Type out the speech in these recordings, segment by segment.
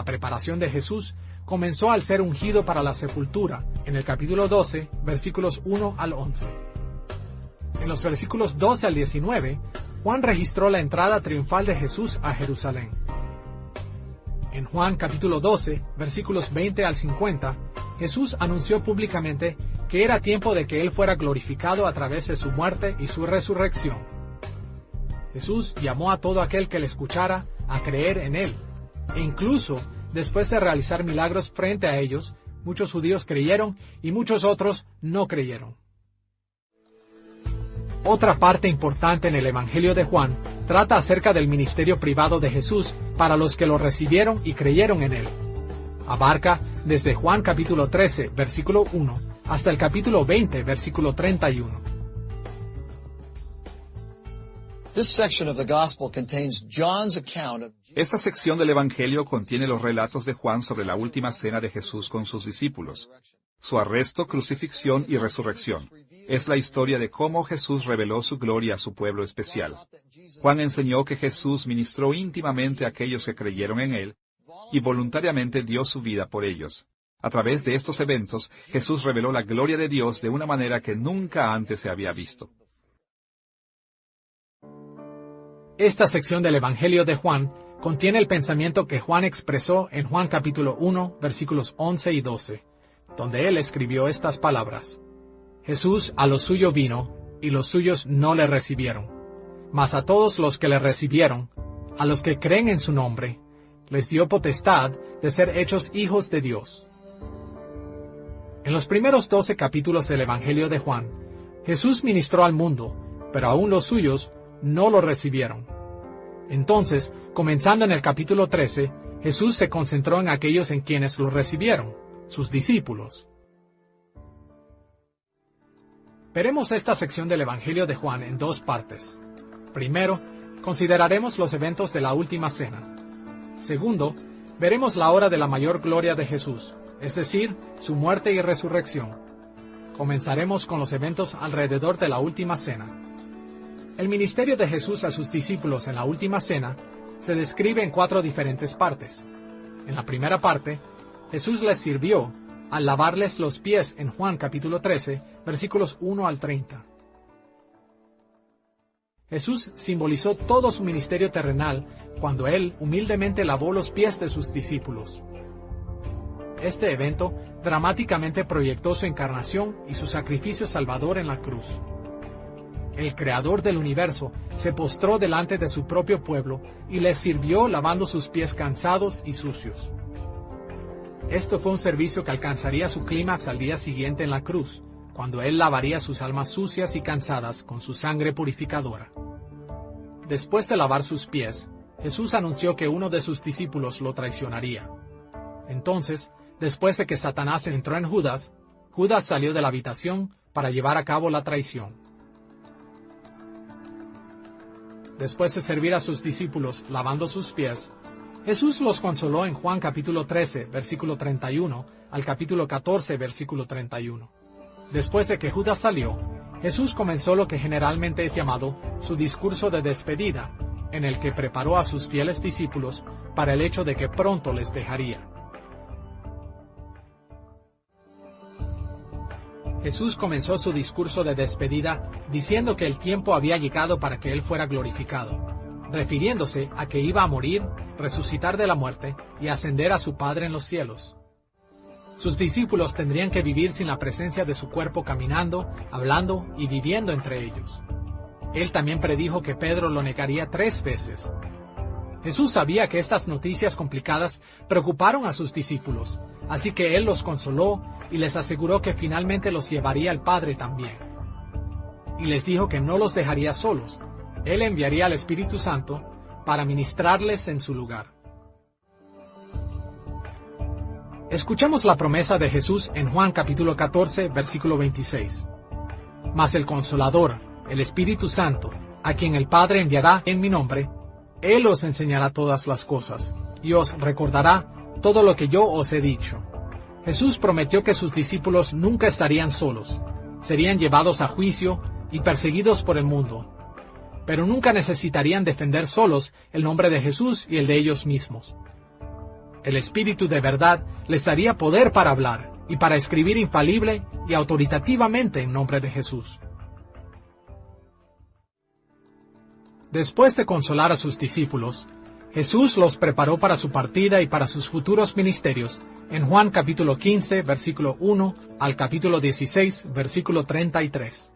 preparación de Jesús comenzó al ser ungido para la sepultura, en el capítulo 12, versículos 1 al 11. En los versículos 12 al 19, Juan registró la entrada triunfal de Jesús a Jerusalén. En Juan capítulo 12, versículos 20 al 50, Jesús anunció públicamente que era tiempo de que Él fuera glorificado a través de su muerte y su resurrección. Jesús llamó a todo aquel que le escuchara a creer en Él, e incluso después de realizar milagros frente a ellos, muchos judíos creyeron y muchos otros no creyeron. Otra parte importante en el Evangelio de Juan trata acerca del ministerio privado de Jesús para los que lo recibieron y creyeron en Él. Abarca desde Juan capítulo 13, versículo 1, hasta el capítulo 20, versículo 31. Esta sección del Evangelio contiene los relatos de Juan sobre la última cena de Jesús con sus discípulos, su arresto, crucifixión y resurrección. Es la historia de cómo Jesús reveló su gloria a su pueblo especial. Juan enseñó que Jesús ministró íntimamente a aquellos que creyeron en Él, y voluntariamente dio su vida por ellos. A través de estos eventos, Jesús reveló la gloria de Dios de una manera que nunca antes se había visto. Esta sección del Evangelio de Juan contiene el pensamiento que Juan expresó en Juan capítulo 1, versículos 11 y 12, donde él escribió estas palabras: Jesús a lo suyo vino, y los suyos no le recibieron. Mas a todos los que le recibieron, a los que creen en su nombre, les dio potestad de ser hechos hijos de Dios. En los primeros 12 capítulos del Evangelio de Juan, Jesús ministró al mundo, pero aún los suyos no lo recibieron. Entonces, comenzando en el capítulo 13, Jesús se concentró en aquellos en quienes lo recibieron, sus discípulos. Veremos esta sección del Evangelio de Juan en dos partes. Primero, consideraremos los eventos de la última cena. Segundo, veremos la hora de la mayor gloria de Jesús, es decir, su muerte y resurrección. Comenzaremos con los eventos alrededor de la última cena. El ministerio de Jesús a sus discípulos en la última cena se describe en 4 diferentes partes. En la primera parte, Jesús les sirvió al lavarles los pies en Juan capítulo 13, versículos 1 al 30. Jesús simbolizó todo su ministerio terrenal cuando Él humildemente lavó los pies de sus discípulos. Este evento dramáticamente proyectó su encarnación y su sacrificio salvador en la cruz. El Creador del universo se postró delante de su propio pueblo y les sirvió lavando sus pies cansados y sucios. Esto fue un servicio que alcanzaría su clímax al día siguiente en la cruz, cuando Él lavaría sus almas sucias y cansadas con su sangre purificadora. Después de lavar sus pies, Jesús anunció que uno de sus discípulos lo traicionaría. Entonces, después de que Satanás entró en Judas, Judas salió de la habitación para llevar a cabo la traición. Después de servir a sus discípulos lavando sus pies, Jesús los consoló en Juan capítulo 13, versículo 31, al capítulo 14, versículo 31. Después de que Judas salió, Jesús comenzó lo que generalmente es llamado su discurso de despedida, en el que preparó a sus fieles discípulos para el hecho de que pronto les dejaría. Jesús comenzó su discurso de despedida diciendo que el tiempo había llegado para que Él fuera glorificado, refiriéndose a que iba a morir, resucitar de la muerte y ascender a su Padre en los cielos. Sus discípulos tendrían que vivir sin la presencia de su cuerpo caminando, hablando y viviendo entre ellos. Él también predijo que Pedro lo negaría 3 veces. Jesús sabía que estas noticias complicadas preocuparon a sus discípulos, así que Él los consoló y les aseguró que finalmente los llevaría al Padre también. Y les dijo que no los dejaría solos. Él enviaría al Espíritu Santo para ministrarles en su lugar. Escuchemos la promesa de Jesús en Juan capítulo 14, versículo 26. Mas el Consolador, el Espíritu Santo, a quien el Padre enviará en mi nombre, Él os enseñará todas las cosas, y os recordará todo lo que yo os he dicho. Jesús prometió que sus discípulos nunca estarían solos, serían llevados a juicio y perseguidos por el mundo, pero nunca necesitarían defender solos el nombre de Jesús y el de ellos mismos. El Espíritu de verdad les daría poder para hablar y para escribir infalible y autoritativamente en nombre de Jesús. Después de consolar a sus discípulos, Jesús los preparó para su partida y para sus futuros ministerios en Juan capítulo 15, versículo 1 al capítulo 16, versículo 33.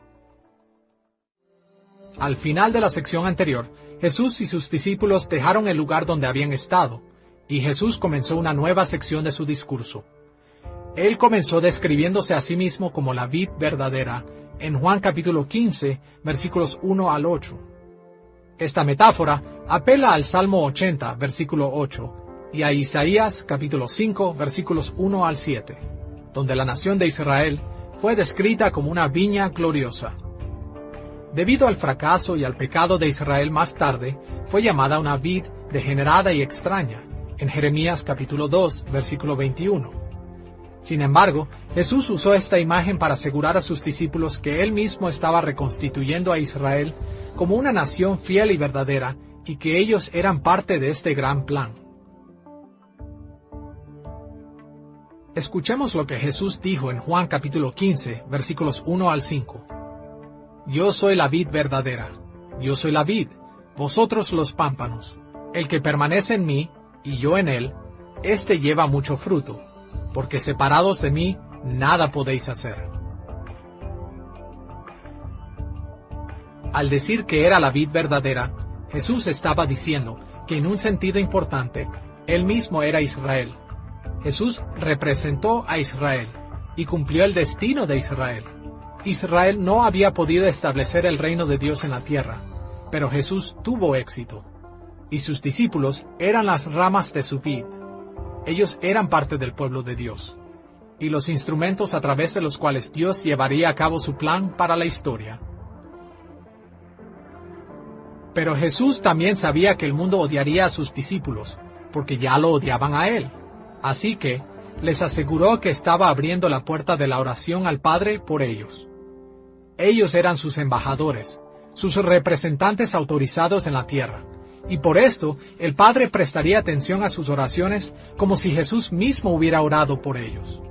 Al final de la sección anterior, Jesús y sus discípulos dejaron el lugar donde habían estado, y Jesús comenzó una nueva sección de su discurso. Él comenzó describiéndose a sí mismo como la vid verdadera en Juan capítulo 15, versículos 1 al 8. Esta metáfora apela al Salmo 80, versículo 8, y a Isaías capítulo 5, versículos 1 al 7, donde la nación de Israel fue descrita como una viña gloriosa. Debido al fracaso y al pecado de Israel más tarde, fue llamada una vid degenerada y extraña, en Jeremías capítulo 2, versículo 21. Sin embargo, Jesús usó esta imagen para asegurar a sus discípulos que Él mismo estaba reconstituyendo a Israel como una nación fiel y verdadera, y que ellos eran parte de este gran plan. Escuchemos lo que Jesús dijo en Juan capítulo 15, versículos 1 al 5. Yo soy la vid verdadera, yo soy la vid, vosotros los pámpanos. El que permanece en mí, y yo en él, éste lleva mucho fruto, porque separados de mí, nada podéis hacer. Al decir que era la vid verdadera, Jesús estaba diciendo que en un sentido importante, Él mismo era Israel. Jesús representó a Israel y cumplió el destino de Israel. Israel no había podido establecer el reino de Dios en la tierra, pero Jesús tuvo éxito, y sus discípulos eran las ramas de su vid. Ellos eran parte del pueblo de Dios, y los instrumentos a través de los cuales Dios llevaría a cabo su plan para la historia. Pero Jesús también sabía que el mundo odiaría a sus discípulos, porque ya lo odiaban a Él. Así que les aseguró que estaba abriendo la puerta de la oración al Padre por ellos. Ellos eran sus embajadores, sus representantes autorizados en la tierra, y por esto el Padre prestaría atención a sus oraciones como si Jesús mismo hubiera orado por ellos.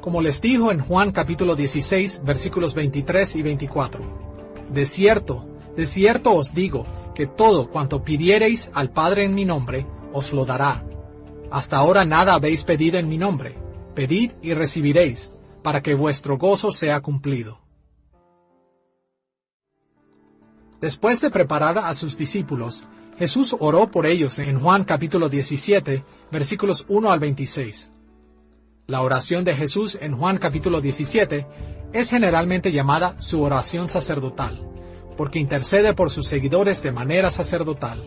Como les dijo en Juan capítulo 16, versículos 23 y 24, de cierto os digo, que todo cuanto pidiereis al Padre en mi nombre, os lo dará. Hasta ahora nada habéis pedido en mi nombre. Pedid y recibiréis, para que vuestro gozo sea cumplido. Después de preparar a sus discípulos, Jesús oró por ellos en Juan capítulo 17, versículos 1 al 26. La oración de Jesús en Juan capítulo 17 es generalmente llamada su oración sacerdotal, porque intercede por sus seguidores de manera sacerdotal.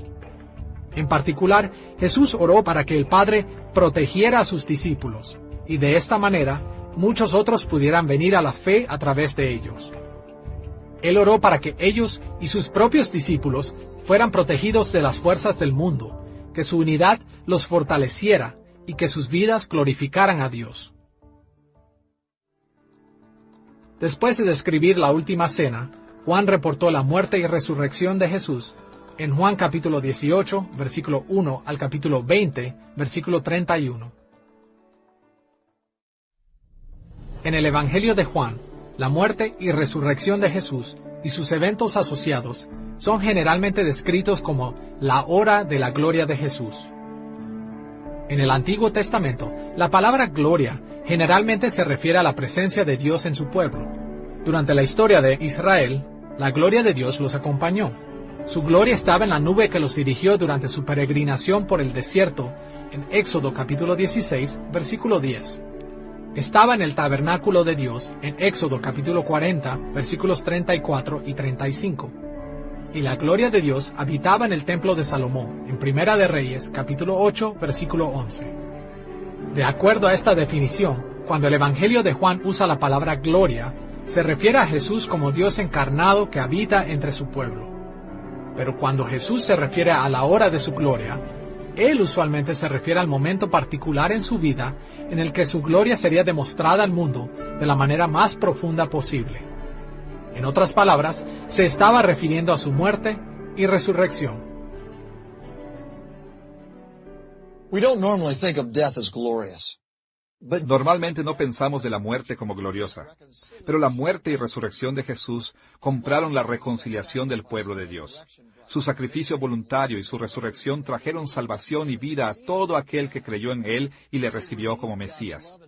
En particular, Jesús oró para que el Padre protegiera a sus discípulos, y de esta manera, muchos otros pudieran venir a la fe a través de ellos. Él oró para que ellos y sus propios discípulos fueran protegidos de las fuerzas del mundo, que su unidad los fortaleciera y que sus vidas glorificaran a Dios. Después de describir la última cena, Juan reportó la muerte y resurrección de Jesús en Juan capítulo 18, versículo 1 al capítulo 20, versículo 31. En el Evangelio de Juan, la muerte y resurrección de Jesús y sus eventos asociados son generalmente descritos como la hora de la gloria de Jesús. En el Antiguo Testamento, la palabra gloria generalmente se refiere a la presencia de Dios en su pueblo. Durante la historia de Israel, la gloria de Dios los acompañó. Su gloria estaba en la nube que los dirigió durante su peregrinación por el desierto, en Éxodo capítulo 16, versículo 10. Estaba en el tabernáculo de Dios, en Éxodo capítulo 40, versículos 34 y 35. Y la gloria de Dios habitaba en el templo de Salomón, en Primera de Reyes, capítulo 8, versículo 11. De acuerdo a esta definición, cuando el Evangelio de Juan usa la palabra gloria, se refiere a Jesús como Dios encarnado que habita entre su pueblo. Pero cuando Jesús se refiere a la hora de su gloria, Él usualmente se refiere al momento particular en su vida en el que su gloria sería demostrada al mundo de la manera más profunda posible. En otras palabras, se estaba refiriendo a su muerte y resurrección. We don't normally think of death as glorious. But Normalmente no pensamos de la muerte como gloriosa, pero la muerte y resurrección de Jesús compraron la reconciliación del pueblo de Dios. Su sacrificio voluntario y su resurrección trajeron salvación y vida a todo aquel que creyó en Él y le recibió como Mesías.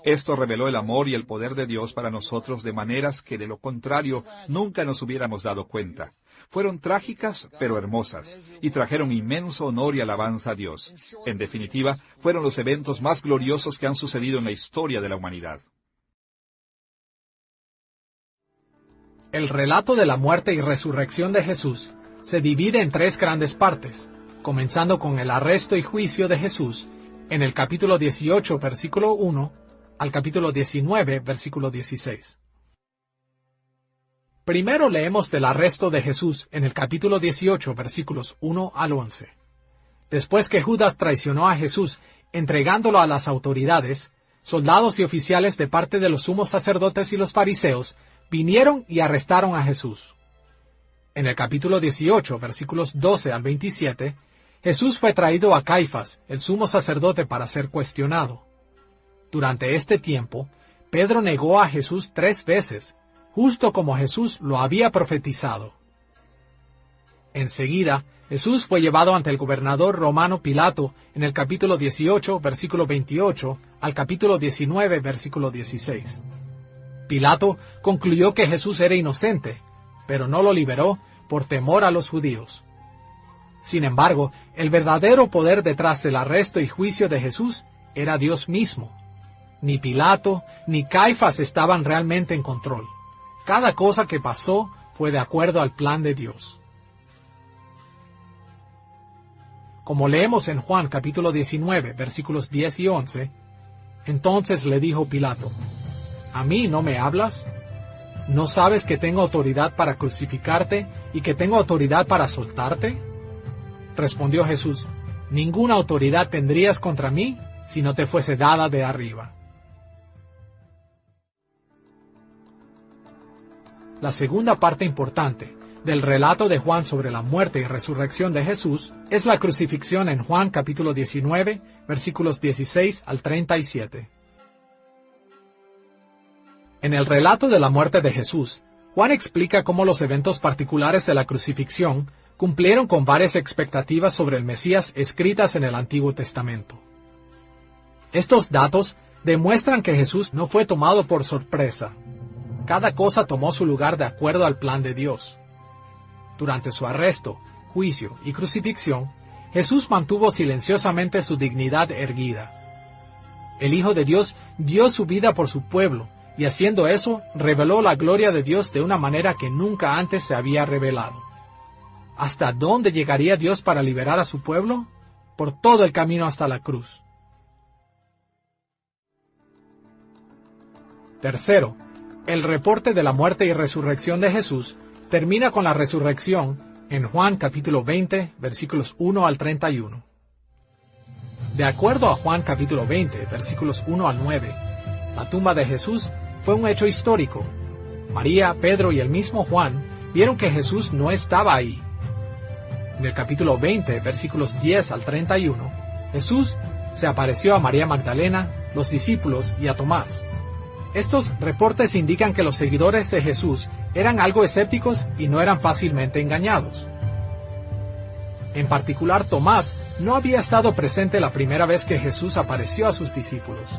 Esto reveló el amor y el poder de Dios para nosotros de maneras que de lo contrario nunca nos hubiéramos dado cuenta. Fueron trágicas, pero hermosas, y trajeron inmenso honor y alabanza a Dios. En definitiva, fueron los eventos más gloriosos que han sucedido en la historia de la humanidad. El relato de la muerte y resurrección de Jesús se divide en tres grandes partes, comenzando con el arresto y juicio de Jesús en el capítulo 18, versículo 1, al capítulo 19, versículo 16. Primero leemos del arresto de Jesús en el capítulo 18, versículos 1 al 11. Después que Judas traicionó a Jesús, entregándolo a las autoridades, soldados y oficiales de parte de los sumos sacerdotes y los fariseos vinieron y arrestaron a Jesús. En el capítulo 18, versículos 12 al 27, Jesús fue traído a Caifás, el sumo sacerdote, para ser cuestionado. Durante este tiempo, Pedro negó a Jesús 3 veces, justo como Jesús lo había profetizado. Enseguida, Jesús fue llevado ante el gobernador romano Pilato en el capítulo 18, versículo 28, al capítulo 19, versículo 16. Pilato concluyó que Jesús era inocente, pero no lo liberó por temor a los judíos. Sin embargo, el verdadero poder detrás del arresto y juicio de Jesús era Dios mismo. Ni Pilato ni Caifás estaban realmente en control. Cada cosa que pasó fue de acuerdo al plan de Dios. Como leemos en Juan capítulo 19, versículos 10 y 11, entonces le dijo Pilato, ¿a mí no me hablas? ¿No sabes que tengo autoridad para crucificarte y que tengo autoridad para soltarte? Respondió Jesús, ninguna autoridad tendrías contra mí si no te fuese dada de arriba. La segunda parte importante del relato de Juan sobre la muerte y resurrección de Jesús es la crucifixión en Juan capítulo 19, versículos 16 al 37. En el relato de la muerte de Jesús, Juan explica cómo los eventos particulares de la crucifixión cumplieron con varias expectativas sobre el Mesías escritas en el Antiguo Testamento. Estos datos demuestran que Jesús no fue tomado por sorpresa. Cada cosa tomó su lugar de acuerdo al plan de Dios. Durante su arresto, juicio y crucifixión, Jesús mantuvo silenciosamente su dignidad erguida. El Hijo de Dios dio su vida por su pueblo, y haciendo eso, reveló la gloria de Dios de una manera que nunca antes se había revelado. ¿Hasta dónde llegaría Dios para liberar a su pueblo? Por todo el camino hasta la cruz. Tercero, el reporte de la muerte y resurrección de Jesús termina con la resurrección en Juan capítulo 20, versículos 1 al 31. De acuerdo a Juan capítulo 20, versículos 1 al 9, la tumba de Jesús fue un hecho histórico. María, Pedro y el mismo Juan vieron que Jesús no estaba ahí. En el capítulo 20, versículos 10 al 31, Jesús se apareció a María Magdalena, los discípulos y a Tomás. Estos reportes indican que los seguidores de Jesús eran algo escépticos y no eran fácilmente engañados. En particular, Tomás no había estado presente la primera vez que Jesús apareció a sus discípulos.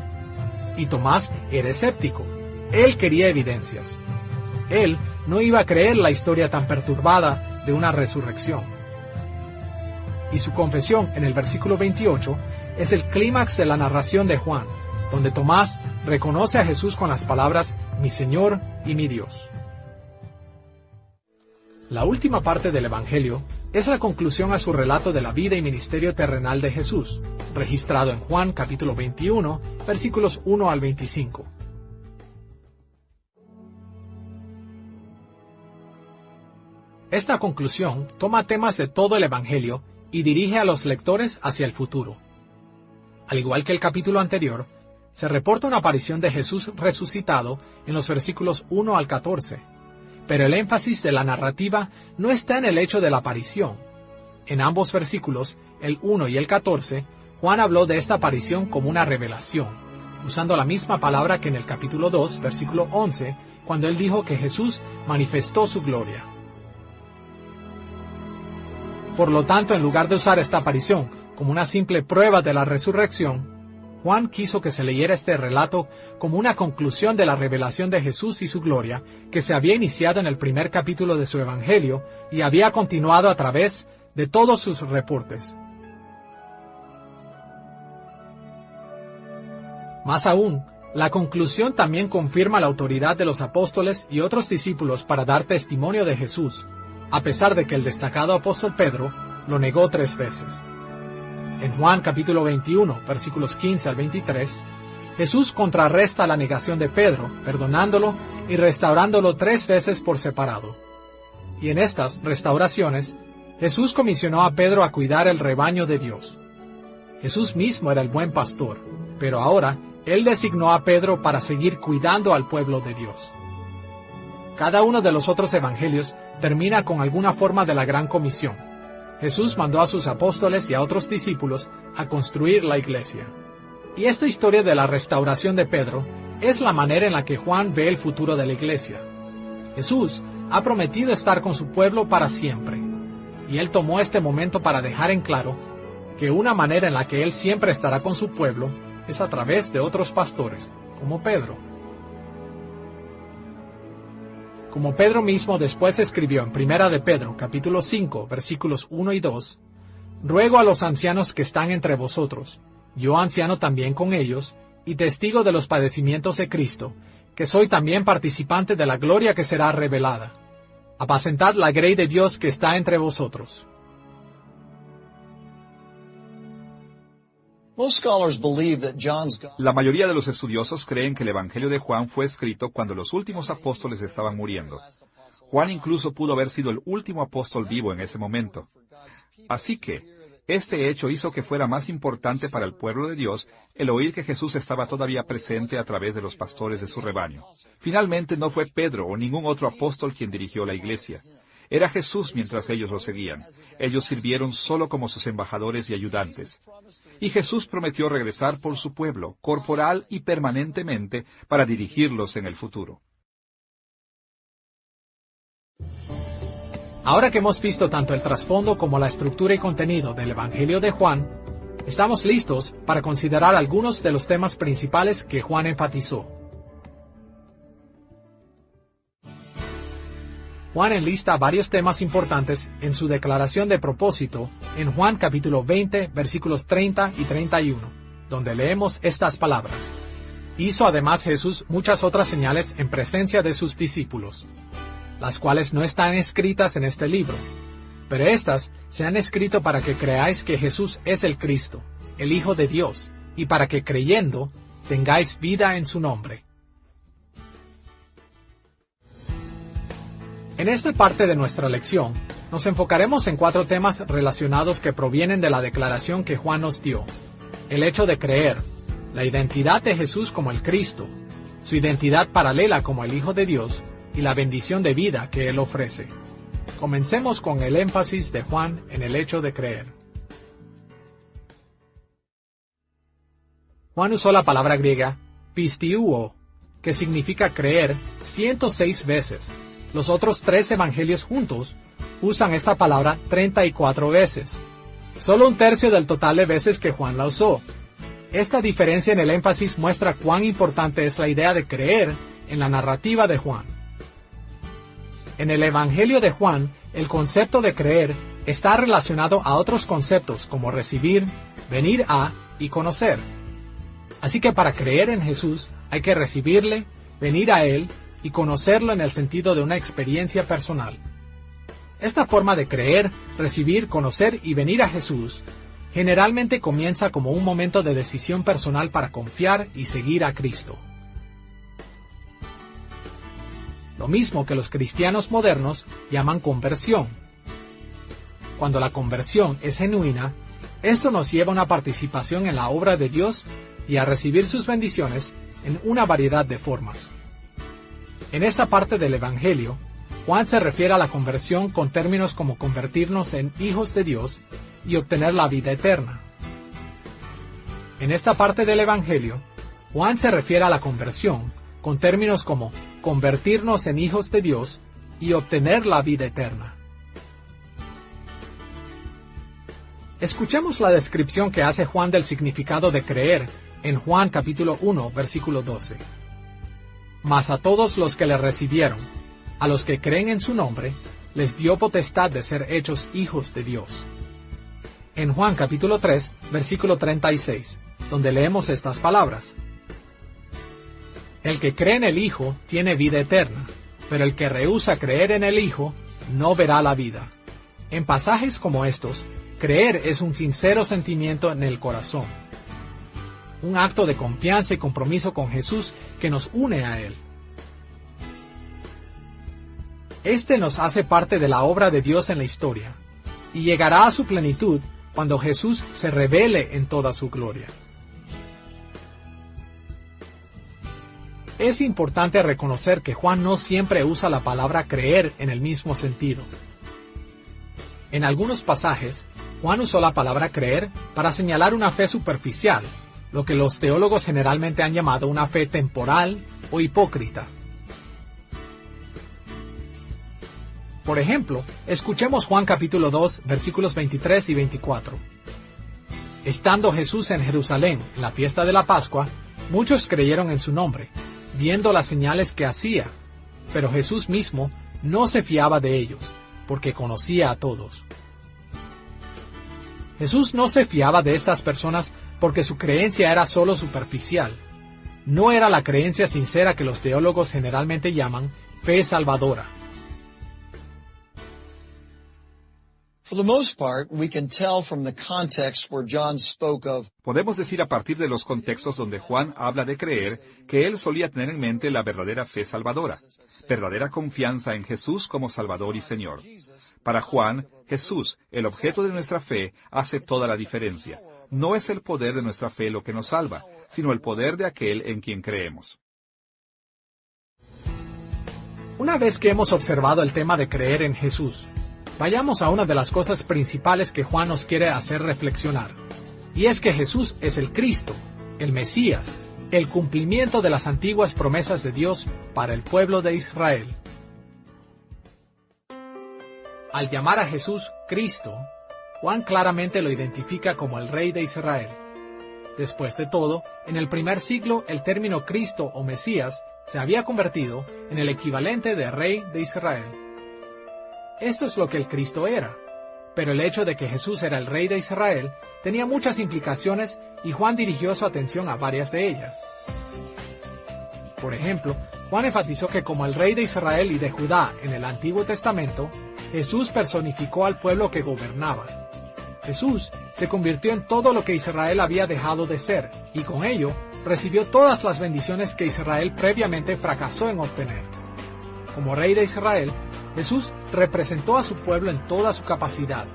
Y Tomás era escéptico. Él quería evidencias. Él no iba a creer la historia tan perturbada de una resurrección. Y su confesión en el versículo 28 es el clímax de la narración de Juan, donde Tomás reconoce a Jesús con las palabras, mi Señor y mi Dios. La última parte del Evangelio es la conclusión a su relato de la vida y ministerio terrenal de Jesús, registrado en Juan capítulo 21, versículos 1 al 25. Esta conclusión toma temas de todo el Evangelio y dirige a los lectores hacia el futuro. Al igual que el capítulo anterior, se reporta una aparición de Jesús resucitado en los versículos 1 al 14, pero el énfasis de la narrativa no está en el hecho de la aparición. En ambos versículos, el 1 y el 14, Juan habló de esta aparición como una revelación, usando la misma palabra que en el capítulo 2, versículo 11, cuando él dijo que Jesús manifestó su gloria. Por lo tanto, en lugar de usar esta aparición como una simple prueba de la resurrección, Juan quiso que se leyera este relato como una conclusión de la revelación de Jesús y su gloria, que se había iniciado en el primer capítulo de su Evangelio y había continuado a través de todos sus reportes. Más aún, la conclusión también confirma la autoridad de los apóstoles y otros discípulos para dar testimonio de Jesús, a pesar de que el destacado apóstol Pedro lo negó 3 veces. En Juan capítulo 21, versículos 15 al 23, Jesús contrarresta la negación de Pedro, perdonándolo y restaurándolo 3 veces por separado. Y en estas restauraciones, Jesús comisionó a Pedro a cuidar el rebaño de Dios. Jesús mismo era el buen pastor, pero ahora él designó a Pedro para seguir cuidando al pueblo de Dios. Cada uno de los otros evangelios termina con alguna forma de la gran comisión. Jesús mandó a sus apóstoles y a otros discípulos a construir la iglesia. Y esta historia de la restauración de Pedro es la manera en la que Juan ve el futuro de la iglesia. Jesús ha prometido estar con su pueblo para siempre, y él tomó este momento para dejar en claro que una manera en la que él siempre estará con su pueblo es a través de otros pastores, como Pedro. Como Pedro mismo después escribió en 1 de Pedro, capítulo 5, versículos 1 y 2, «Ruego a los ancianos que están entre vosotros, yo anciano también con ellos, y testigo de los padecimientos de Cristo, que soy también participante de la gloria que será revelada. Apacentad la grey de Dios que está entre vosotros». La mayoría de los estudiosos creen que el Evangelio de Juan fue escrito cuando los últimos apóstoles estaban muriendo. Juan incluso pudo haber sido el último apóstol vivo en ese momento. Así que, este hecho hizo que fuera más importante para el pueblo de Dios el oír que Jesús estaba todavía presente a través de los pastores de su rebaño. Finalmente no fue Pedro o ningún otro apóstol quien dirigió la iglesia. Era Jesús mientras ellos lo seguían. Ellos sirvieron solo como sus embajadores y ayudantes. Y Jesús prometió regresar por su pueblo, corporal y permanentemente, para dirigirlos en el futuro. Ahora que hemos visto tanto el trasfondo como la estructura y contenido del Evangelio de Juan, estamos listos para considerar algunos de los temas principales que Juan enfatizó. Juan enlista varios temas importantes en su declaración de propósito en Juan capítulo 20, versículos 30 y 31, donde leemos estas palabras. Hizo además Jesús muchas otras señales en presencia de sus discípulos, las cuales no están escritas en este libro, pero éstas se han escrito para que creáis que Jesús es el Cristo, el Hijo de Dios, y para que creyendo tengáis vida en su nombre. En esta parte de nuestra lección, nos enfocaremos en 4 temas relacionados que provienen de la declaración que Juan nos dio: el hecho de creer, la identidad de Jesús como el Cristo, su identidad paralela como el Hijo de Dios, y la bendición de vida que Él ofrece. Comencemos con el énfasis de Juan en el hecho de creer. Juan usó la palabra griega pistiuo, que significa creer, 106 veces. Los otros 3 evangelios juntos usan esta palabra 34 veces. Solo 1/3 del total de veces que Juan la usó. Esta diferencia en el énfasis muestra cuán importante es la idea de creer en la narrativa de Juan. En el Evangelio de Juan, el concepto de creer está relacionado a otros conceptos como recibir, venir a y conocer. Así que para creer en Jesús hay que recibirle, venir a Él y conocerlo en el sentido de una experiencia personal. Esta forma de creer, recibir, conocer y venir a Jesús generalmente comienza como un momento de decisión personal para confiar y seguir a Cristo. Lo mismo que los cristianos modernos llaman conversión. Cuando la conversión es genuina, esto nos lleva a una participación en la obra de Dios y a recibir sus bendiciones en una variedad de formas. En esta parte del Evangelio, Juan se refiere a la conversión con términos como convertirnos en hijos de Dios y obtener la vida eterna. En esta parte del Evangelio, Juan se refiere a la conversión con términos como convertirnos en hijos de Dios y obtener la vida eterna. Escuchemos la descripción que hace Juan del significado de creer en Juan capítulo 1, versículo 12. Mas a todos los que le recibieron, a los que creen en su nombre, les dio potestad de ser hechos hijos de Dios. En Juan capítulo 3, versículo 36, donde leemos estas palabras. El que cree en el Hijo tiene vida eterna, pero el que rehúsa creer en el Hijo no verá la vida. En pasajes como estos, creer es un sincero sentimiento en el corazón, un acto de confianza y compromiso con Jesús que nos une a Él. Este nos hace parte de la obra de Dios en la historia, y llegará a su plenitud cuando Jesús se revele en toda su gloria. Es importante reconocer que Juan no siempre usa la palabra creer en el mismo sentido. En algunos pasajes, Juan usó la palabra creer para señalar una fe superficial, lo que los teólogos generalmente han llamado una fe temporal o hipócrita. Por ejemplo, escuchemos Juan capítulo 2, versículos 23 y 24. Estando Jesús en Jerusalén en la fiesta de la Pascua, muchos creyeron en su nombre, viendo las señales que hacía, pero Jesús mismo no se fiaba de ellos, porque conocía a todos. Jesús no se fiaba de estas personas porque su creencia era solo superficial. No era la creencia sincera que los teólogos generalmente llaman fe salvadora. For the most part, we can tell from the context where John spoke of Podemos decir a partir de los contextos donde Juan habla de creer que él solía tener en mente la verdadera fe salvadora, verdadera confianza en Jesús como Salvador y Señor. Para Juan, Jesús, el objeto de nuestra fe, hace toda la diferencia. No es el poder de nuestra fe lo que nos salva, sino el poder de aquel en quien creemos. Una vez que hemos observado el tema de creer en Jesús, vayamos a una de las cosas principales que Juan nos quiere hacer reflexionar, y es que Jesús es el Cristo, el Mesías, el cumplimiento de las antiguas promesas de Dios para el pueblo de Israel. Al llamar a Jesús Cristo, Juan claramente lo identifica como el Rey de Israel. Después de todo, en el primer siglo el término Cristo o Mesías se había convertido en el equivalente de Rey de Israel. Esto es lo que el Cristo era, pero el hecho de que Jesús era el Rey de Israel tenía muchas implicaciones y Juan dirigió su atención a varias de ellas. Por ejemplo, Juan enfatizó que como el Rey de Israel y de Judá en el Antiguo Testamento, Jesús personificó al pueblo que gobernaba. Jesús se convirtió en todo lo que Israel había dejado de ser, y con ello recibió todas las bendiciones que Israel previamente fracasó en obtener. Como Rey de Israel, Jesús representó a su pueblo en toda su capacidad,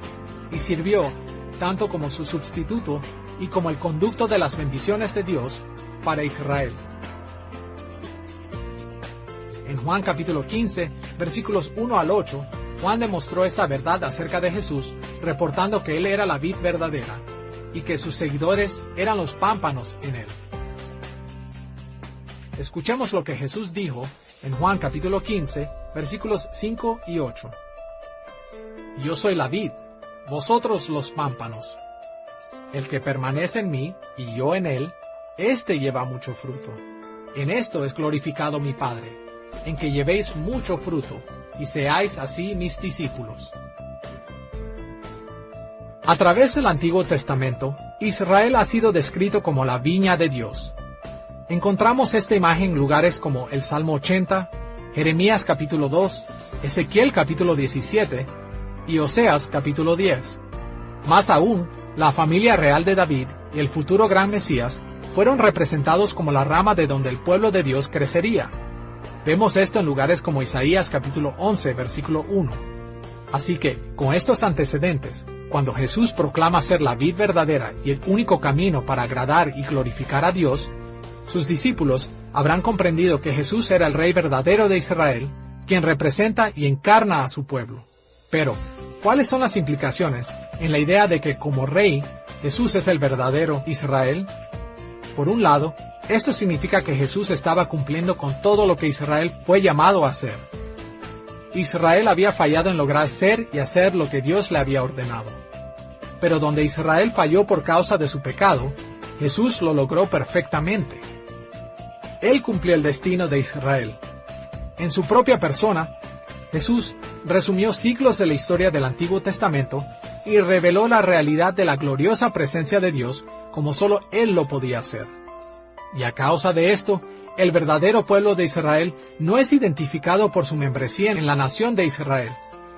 y sirvió tanto como su sustituto y como el conducto de las bendiciones de Dios para Israel. En Juan capítulo 15, versículos 1 al 8, Juan demostró esta verdad acerca de Jesús, reportando que Él era la vid verdadera, y que sus seguidores eran los pámpanos en Él. Escuchemos lo que Jesús dijo en Juan capítulo 15, versículos 5 y 8. Yo soy la vid, vosotros los pámpanos. El que permanece en mí, y yo en él, éste lleva mucho fruto. En esto es glorificado mi Padre, en que llevéis mucho fruto, y seáis así mis discípulos. A través del Antiguo Testamento, Israel ha sido descrito como la viña de Dios. Encontramos esta imagen en lugares como el Salmo 80, Jeremías capítulo 2, Ezequiel capítulo 17 y Oseas capítulo 10. Más aún, la familia real de David y el futuro gran Mesías fueron representados como la rama de donde el pueblo de Dios crecería. Vemos esto en lugares como Isaías capítulo 11, versículo 1. Así que, con estos antecedentes, cuando Jesús proclama ser la vid verdadera y el único camino para agradar y glorificar a Dios, sus discípulos habrán comprendido que Jesús era el Rey verdadero de Israel, quien representa y encarna a su pueblo. Pero, ¿cuáles son las implicaciones en la idea de que como Rey, Jesús es el verdadero Israel? Por un lado, esto significa que Jesús estaba cumpliendo con todo lo que Israel fue llamado a hacer. Israel había fallado en lograr ser y hacer lo que Dios le había ordenado. Pero donde Israel falló por causa de su pecado, Jesús lo logró perfectamente. Él cumplió el destino de Israel. En su propia persona, Jesús resumió siglos de la historia del Antiguo Testamento y reveló la realidad de la gloriosa presencia de Dios como solo Él lo podía hacer. Y a causa de esto, el verdadero pueblo de Israel no es identificado por su membresía en la nación de Israel.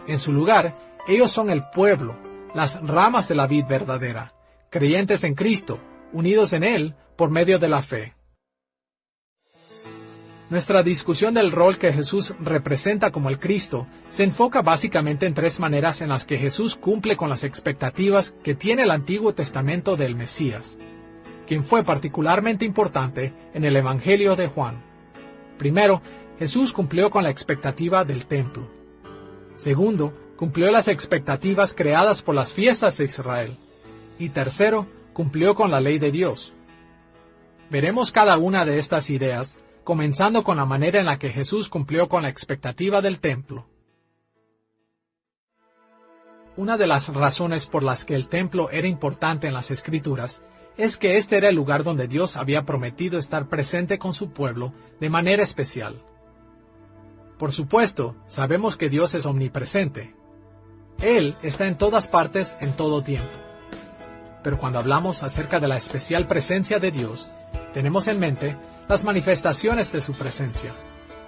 En su lugar, ellos son el pueblo, las ramas de la vid verdadera, creyentes en Cristo, unidos en Él por medio de la fe. Nuestra discusión del rol que Jesús representa como el Cristo se enfoca básicamente en tres maneras en las que Jesús cumple con las expectativas que tiene el Antiguo Testamento del Mesías, quien fue particularmente importante en el Evangelio de Juan. Primero, Jesús cumplió con la expectativa del templo. Segundo, cumplió las expectativas creadas por las fiestas de Israel. Y tercero, cumplió con la ley de Dios. Veremos cada una de estas ideas, comenzando con la manera en la que Jesús cumplió con la expectativa del templo. Una de las razones por las que el templo era importante en las Escrituras es que este era el lugar donde Dios había prometido estar presente con su pueblo de manera especial. Por supuesto, sabemos que Dios es omnipresente. Él está en todas partes en todo tiempo. Pero cuando hablamos acerca de la especial presencia de Dios, tenemos en mente las manifestaciones de su presencia,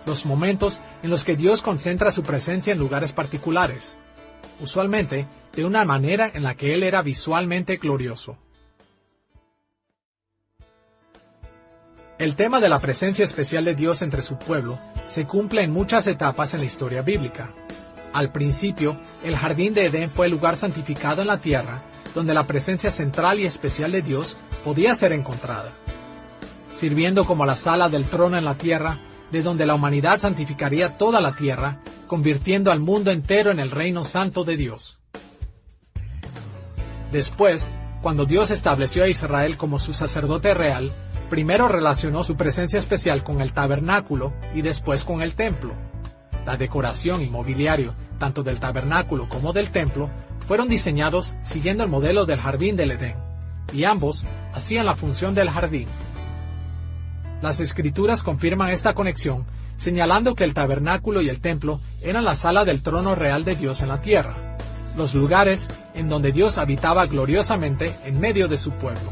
los momentos en los que Dios concentra su presencia en lugares particulares, usualmente de una manera en la que Él era visualmente glorioso. El tema de la presencia especial de Dios entre su pueblo se cumple en muchas etapas en la historia bíblica. Al principio, el jardín de Edén fue el lugar santificado en la tierra, donde la presencia central y especial de Dios podía ser encontrada, sirviendo como la sala del trono en la tierra, de donde la humanidad santificaría toda la tierra, convirtiendo al mundo entero en el reino santo de Dios. Después, cuando Dios estableció a Israel como su sacerdote real, primero relacionó su presencia especial con el tabernáculo y después con el templo. La decoración y mobiliario, tanto del tabernáculo como del templo, fueron diseñados siguiendo el modelo del jardín del Edén, y ambos hacían la función del jardín. Las Escrituras confirman esta conexión, señalando que el tabernáculo y el templo eran la sala del trono real de Dios en la tierra, los lugares en donde Dios habitaba gloriosamente en medio de su pueblo.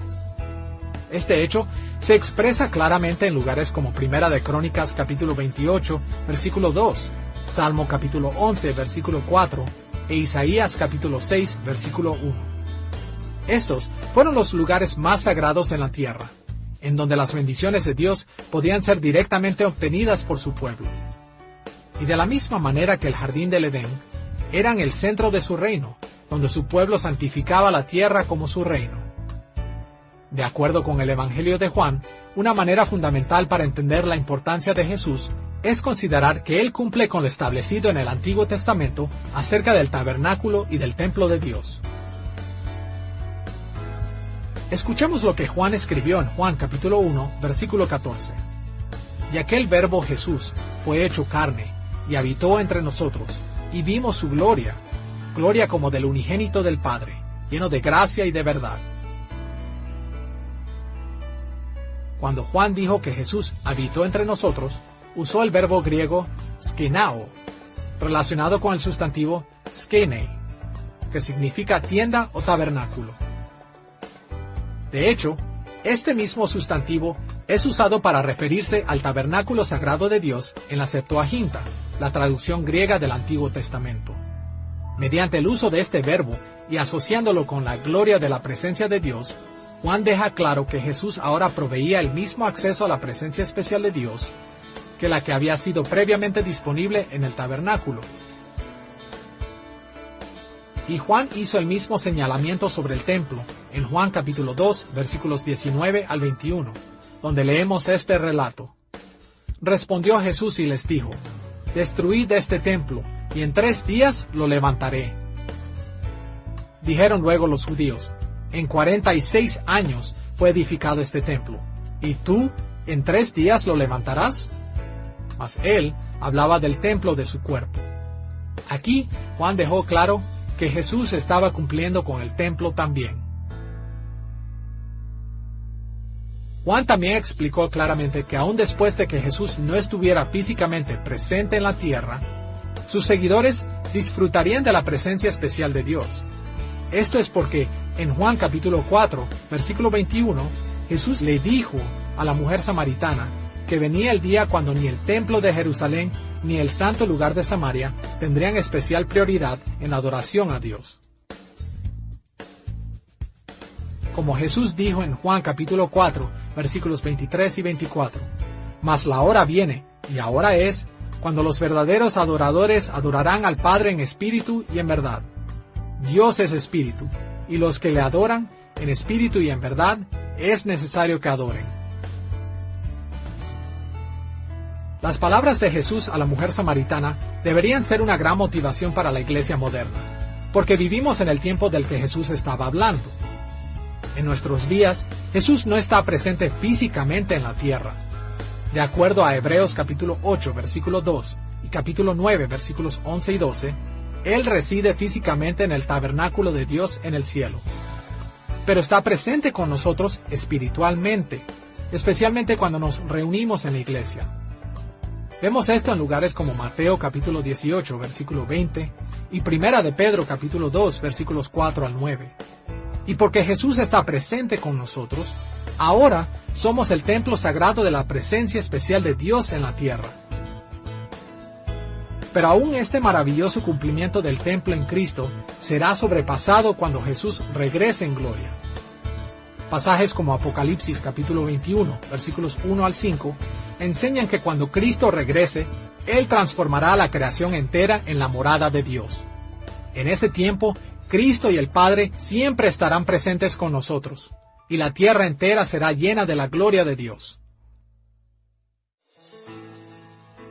Este hecho se expresa claramente en lugares como Primera de Crónicas capítulo 28, versículo 2, Salmo capítulo 11, versículo 4, e Isaías capítulo 6, versículo 1. Estos fueron los lugares más sagrados en la tierra, en donde las bendiciones de Dios podían ser directamente obtenidas por su pueblo. Y de la misma manera que el jardín del Edén, eran el centro de su reino, donde su pueblo santificaba la tierra como su reino. De acuerdo con el Evangelio de Juan, una manera fundamental para entender la importancia de Jesús es considerar que Él cumple con lo establecido en el Antiguo Testamento acerca del tabernáculo y del templo de Dios. Escuchemos lo que Juan escribió en Juan capítulo 1, versículo 14. Y aquel Verbo Jesús fue hecho carne, y habitó entre nosotros, y vimos su gloria, gloria como del unigénito del Padre, lleno de gracia y de verdad. Cuando Juan dijo que Jesús habitó entre nosotros, usó el verbo griego skenao, relacionado con el sustantivo skene, que significa tienda o tabernáculo. De hecho, este mismo sustantivo es usado para referirse al tabernáculo sagrado de Dios en la Septuaginta, la traducción griega del Antiguo Testamento. Mediante el uso de este verbo y asociándolo con la gloria de la presencia de Dios, Juan deja claro que Jesús ahora proveía el mismo acceso a la presencia especial de Dios que la que había sido previamente disponible en el tabernáculo. Y Juan hizo el mismo señalamiento sobre el templo, en Juan capítulo 2, versículos 19 al 21, donde leemos este relato. Respondió Jesús y les dijo: Destruid este templo, y en 3 días lo levantaré. Dijeron luego los judíos: En 46 años fue edificado este templo, ¿y tú en 3 días lo levantarás? Mas él hablaba del templo de su cuerpo. Aquí Juan dejó claro que Jesús estaba cumpliendo con el templo también. Juan también explicó claramente que aún después de que Jesús no estuviera físicamente presente en la tierra, sus seguidores disfrutarían de la presencia especial de Dios. Esto es porque en Juan capítulo 4, versículo 21, Jesús le dijo a la mujer samaritana que venía el día cuando ni el templo de Jerusalén ni el santo lugar de Samaria tendrían especial prioridad en la adoración a Dios. Como Jesús dijo en Juan capítulo 4, versículos 23 y 24, «Mas la hora viene, y ahora es, cuando los verdaderos adoradores adorarán al Padre en espíritu y en verdad. Dios es espíritu, y los que le adoran en espíritu y en verdad es necesario que adoren». Las palabras de Jesús a la mujer samaritana deberían ser una gran motivación para la iglesia moderna, porque vivimos en el tiempo del que Jesús estaba hablando. En nuestros días, Jesús no está presente físicamente en la tierra. De acuerdo a Hebreos capítulo 8, versículo 2 y capítulo 9, versículos 11 y 12, Él reside físicamente en el tabernáculo de Dios en el cielo. Pero está presente con nosotros espiritualmente, especialmente cuando nos reunimos en la iglesia. Vemos esto en lugares como Mateo capítulo 18, versículo 20, y Primera de Pedro capítulo 2, versículos 4 al 9. Y porque Jesús está presente con nosotros, ahora somos el templo sagrado de la presencia especial de Dios en la tierra. Pero aún este maravilloso cumplimiento del templo en Cristo será sobrepasado cuando Jesús regrese en gloria. Pasajes como Apocalipsis capítulo 21, versículos 1 al 5, enseñan que cuando Cristo regrese, Él transformará a la creación entera en la morada de Dios. En ese tiempo, Cristo y el Padre siempre estarán presentes con nosotros, y la tierra entera será llena de la gloria de Dios.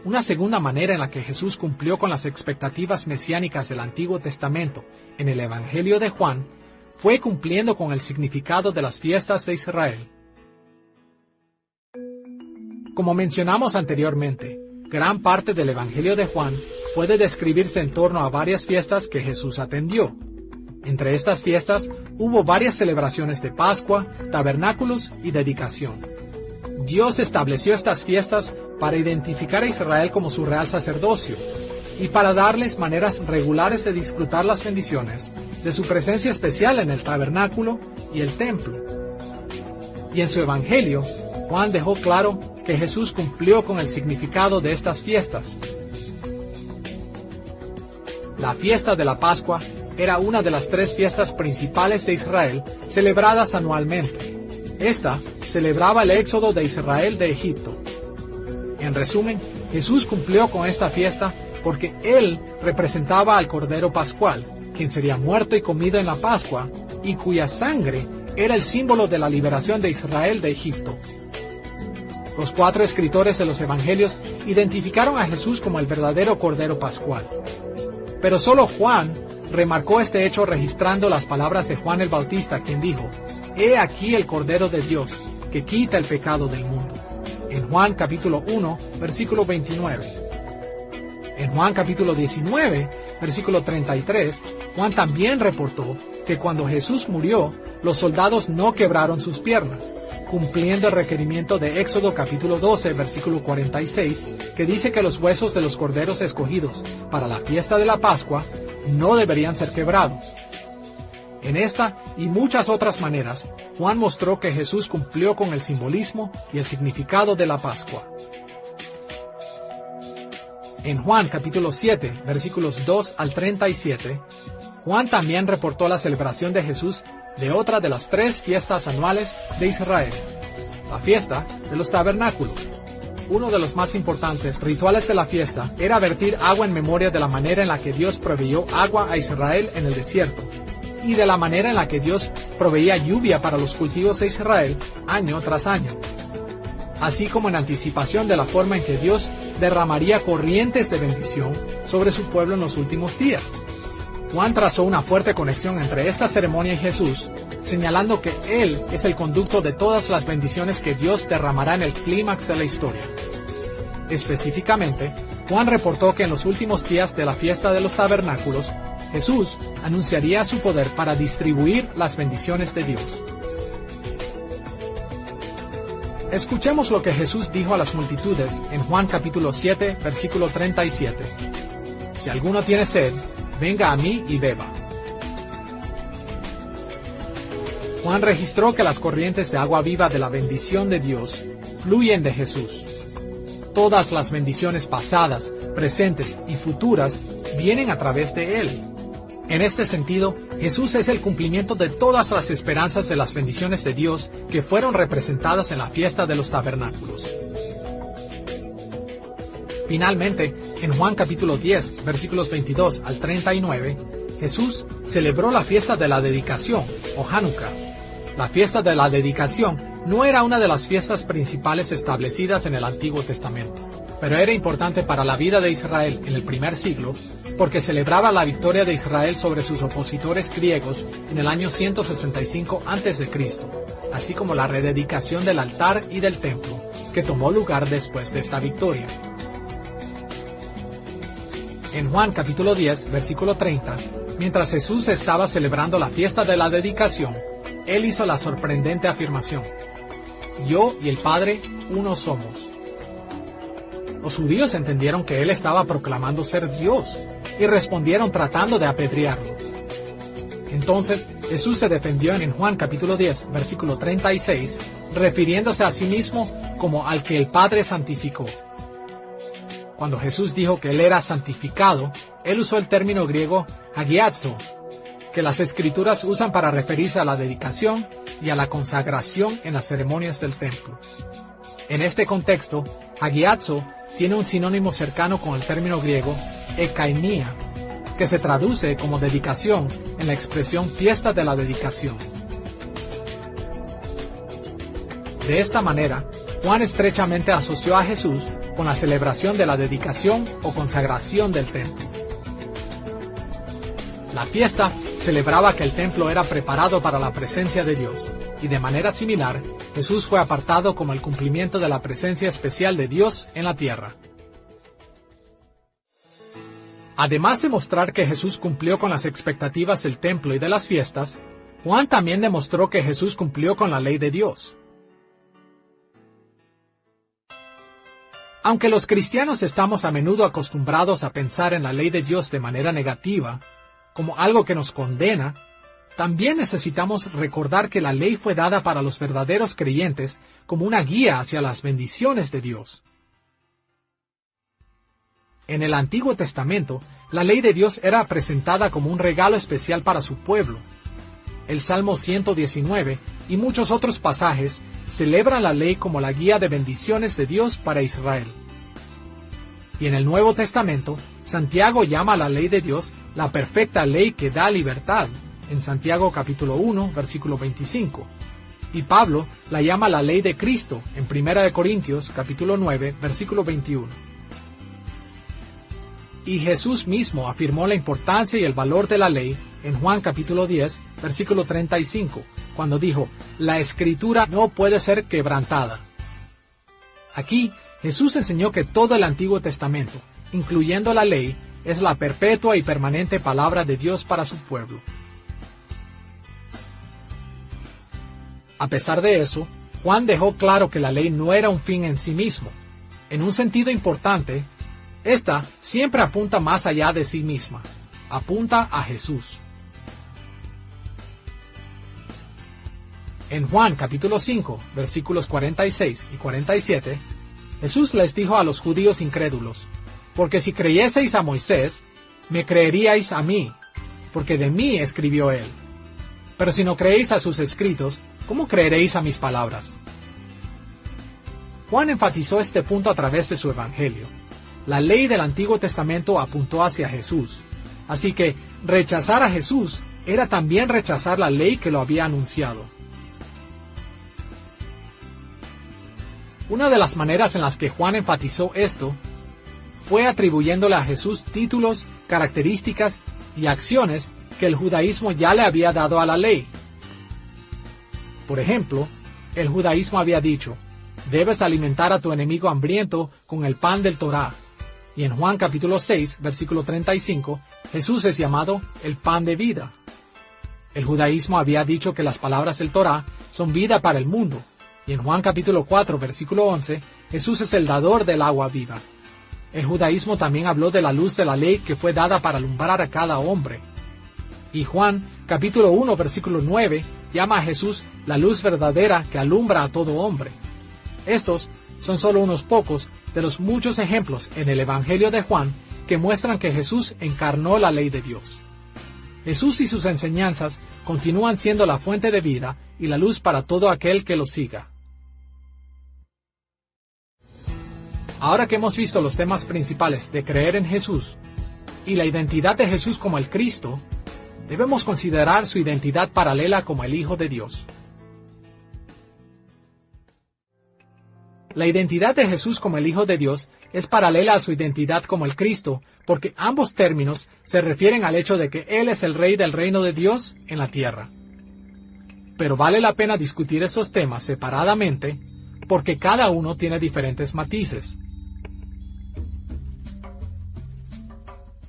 Una segunda manera en la que Jesús cumplió con las expectativas mesiánicas del Antiguo Testamento en el Evangelio de Juan fue cumpliendo con el significado de las fiestas de Israel. Como mencionamos anteriormente, gran parte del Evangelio de Juan puede describirse en torno a varias fiestas que Jesús atendió. Entre estas fiestas hubo varias celebraciones de Pascua, tabernáculos y dedicación. Dios estableció estas fiestas para identificar a Israel como su real sacerdocio y para darles maneras regulares de disfrutar las bendiciones de su presencia especial en el tabernáculo y el templo. Y en su Evangelio, Juan dejó claro que Jesús cumplió con el significado de estas fiestas. La fiesta de la Pascua era una de las 3 fiestas principales de Israel celebradas anualmente. Esta celebraba el éxodo de Israel de Egipto. En resumen, Jesús cumplió con esta fiesta porque Él representaba al Cordero Pascual, quien sería muerto y comido en la Pascua, y cuya sangre era el símbolo de la liberación de Israel de Egipto. Los 4 escritores de los Evangelios identificaron a Jesús como el verdadero Cordero Pascual. Pero solo Juan remarcó este hecho registrando las palabras de Juan el Bautista, quien dijo: «He aquí el Cordero de Dios, que quita el pecado del mundo», en Juan capítulo 1, versículo 29. En Juan capítulo 19, versículo 33, Juan también reportó que cuando Jesús murió, los soldados no quebraron sus piernas, cumpliendo el requerimiento de Éxodo capítulo 12, versículo 46, que dice que los huesos de los corderos escogidos para la fiesta de la Pascua no deberían ser quebrados. En esta y muchas otras maneras, Juan mostró que Jesús cumplió con el simbolismo y el significado de la Pascua. En Juan capítulo 7, versículos 2 al 37, Juan también reportó la celebración de Jesús de otra de las 3 fiestas anuales de Israel, la fiesta de los tabernáculos. Uno de los más importantes rituales de la fiesta era vertir agua en memoria de la manera en la que Dios proveyó agua a Israel en el desierto, y de la manera en la que Dios proveía lluvia para los cultivos de Israel año tras año, así como en anticipación de la forma en que Dios derramaría corrientes de bendición sobre su pueblo en los últimos días. Juan trazó una fuerte conexión entre esta ceremonia y Jesús, señalando que Él es el conducto de todas las bendiciones que Dios derramará en el clímax de la historia. Específicamente, Juan reportó que en los últimos días de la fiesta de los tabernáculos, Jesús anunciaría su poder para distribuir las bendiciones de Dios. Escuchemos lo que Jesús dijo a las multitudes en Juan capítulo 7, versículo 37. Si alguno tiene sed, venga a mí y beba. Juan registró que las corrientes de agua viva de la bendición de Dios fluyen de Jesús. Todas las bendiciones pasadas, presentes y futuras vienen a través de Él. En este sentido, Jesús es el cumplimiento de todas las esperanzas de las bendiciones de Dios que fueron representadas en la fiesta de los tabernáculos. Finalmente, en Juan capítulo 10, versículos 22 al 39, Jesús celebró la fiesta de la dedicación, o Hanukkah. La fiesta de la dedicación no era una de las fiestas principales establecidas en el Antiguo Testamento, pero era importante para la vida de Israel en el primer siglo, porque celebraba la victoria de Israel sobre sus opositores griegos en el año 165 a.C., así como la rededicación del altar y del templo, que tomó lugar después de esta victoria. En Juan capítulo 10, versículo 30, mientras Jesús estaba celebrando la fiesta de la dedicación, Él hizo la sorprendente afirmación: Yo y el Padre, uno somos. Los judíos entendieron que Él estaba proclamando ser Dios, y respondieron tratando de apedrearlo. Entonces, Jesús se defendió en Juan capítulo 10, versículo 36, refiriéndose a sí mismo como al que el Padre santificó. Cuando Jesús dijo que Él era santificado, Él usó el término griego hagiazo, que las Escrituras usan para referirse a la dedicación y a la consagración en las ceremonias del templo. En este contexto, hagiazo tiene un sinónimo cercano con el término griego ekaimia, que se traduce como dedicación en la expresión fiesta de la dedicación. De esta manera, Juan estrechamente asoció a Jesús con la celebración de la dedicación o consagración del templo. La fiesta celebraba que el templo era preparado para la presencia de Dios, y de manera similar, Jesús fue apartado como el cumplimiento de la presencia especial de Dios en la tierra. Además de mostrar que Jesús cumplió con las expectativas del templo y de las fiestas, Juan también demostró que Jesús cumplió con la ley de Dios. Aunque los cristianos estamos a menudo acostumbrados a pensar en la ley de Dios de manera negativa, como algo que nos condena, también necesitamos recordar que la ley fue dada para los verdaderos creyentes como una guía hacia las bendiciones de Dios. En el Antiguo Testamento, la ley de Dios era presentada como un regalo especial para su pueblo. El Salmo 119 y muchos otros pasajes celebran la ley como la guía de bendiciones de Dios para Israel. Y en el Nuevo Testamento, Santiago llama a la ley de Dios la perfecta ley que da libertad, en Santiago capítulo 1, versículo 25. Y Pablo la llama la ley de Cristo, en 1 Corintios capítulo 9, versículo 21. Y Jesús mismo afirmó la importancia y el valor de la ley en Juan capítulo 10, versículo 35, cuando dijo: «La Escritura no puede ser quebrantada». Aquí, Jesús enseñó que todo el Antiguo Testamento, incluyendo la ley, es la perpetua y permanente palabra de Dios para su pueblo. A pesar de eso, Juan dejó claro que la ley no era un fin en sí mismo. En un sentido importante, esta siempre apunta más allá de sí misma, apunta a Jesús. En Juan capítulo 5, versículos 46 y 47, Jesús les dijo a los judíos incrédulos: «Porque si creyeseis a Moisés, me creeríais a mí, porque de mí escribió él. Pero si no creéis a sus escritos, ¿cómo creeréis a mis palabras?». Juan enfatizó este punto a través de su evangelio. La ley del Antiguo Testamento apuntó hacia Jesús, así que rechazar a Jesús era también rechazar la ley que lo había anunciado. Una de las maneras en las que Juan enfatizó esto fue atribuyéndole a Jesús títulos, características y acciones que el judaísmo ya le había dado a la ley. Por ejemplo, el judaísmo había dicho, debes alimentar a tu enemigo hambriento con el pan del Torá. Y en Juan capítulo 6, versículo 35, Jesús es llamado el pan de vida. El judaísmo había dicho que las palabras del Torá son vida para el mundo. Y en Juan capítulo 4, versículo 11, Jesús es el dador del agua viva. El judaísmo también habló de la luz de la ley que fue dada para alumbrar a cada hombre. Y Juan capítulo 1, versículo 9, llama a Jesús la luz verdadera que alumbra a todo hombre. Estos son solo unos pocos de los muchos ejemplos en el Evangelio de Juan que muestran que Jesús encarnó la ley de Dios. Jesús y sus enseñanzas continúan siendo la fuente de vida y la luz para todo aquel que lo siga. Ahora que hemos visto los temas principales de creer en Jesús y la identidad de Jesús como el Cristo, debemos considerar su identidad paralela como el Hijo de Dios. La identidad de Jesús como el Hijo de Dios es paralela a su identidad como el Cristo, porque ambos términos se refieren al hecho de que Él es el Rey del reino de Dios en la tierra. Pero vale la pena discutir estos temas separadamente, porque cada uno tiene diferentes matices.